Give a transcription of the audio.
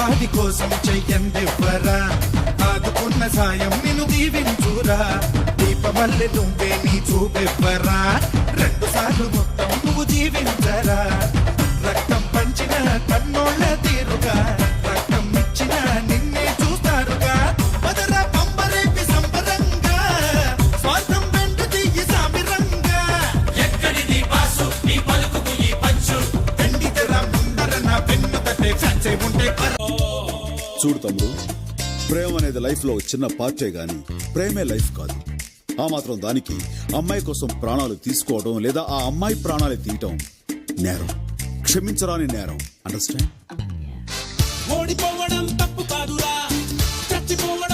వాడి కోసం చెయ్యందివ్వరా ఆదుకున్న సాయం నిన్ను దీవించురా దీపమల్లె నువ్వే నీ చూపెవ్వరా 2 సార్లు మొత్తం నువ్వు జీవించరా రక్తం పంచిన కన్నోళ్ళ తీరుగా రక్తం ఇచ్చిన నిన్నే చూస్తారుగా మదరా పంబరేపి సంబరంగా స్వార్థం వెంట తీయి సామిరంగా ఎక్కడిది బాసు నీ పలుకుకు ఈ పంచు ఖండితరా ముందర నా పెన్ను తట్టే చచ్చే ఉంటే చూడు తమ్ముడు, ప్రేమ అనేది లైఫ్ లో చిన్న పార్టే గాని ప్రేమే లైఫ్ కాదు. ఆ మాత్రం దానికి అమ్మాయి కోసం ప్రాణాలు తీసుకోవడం లేదా ఆ అమ్మాయి ప్రాణాలు తీయటం నేరం, క్షమించరాని నేరం. అండర్స్టాండ్? ఓడిపోవడం తప్పు కాదురా, చచ్చిపోవడం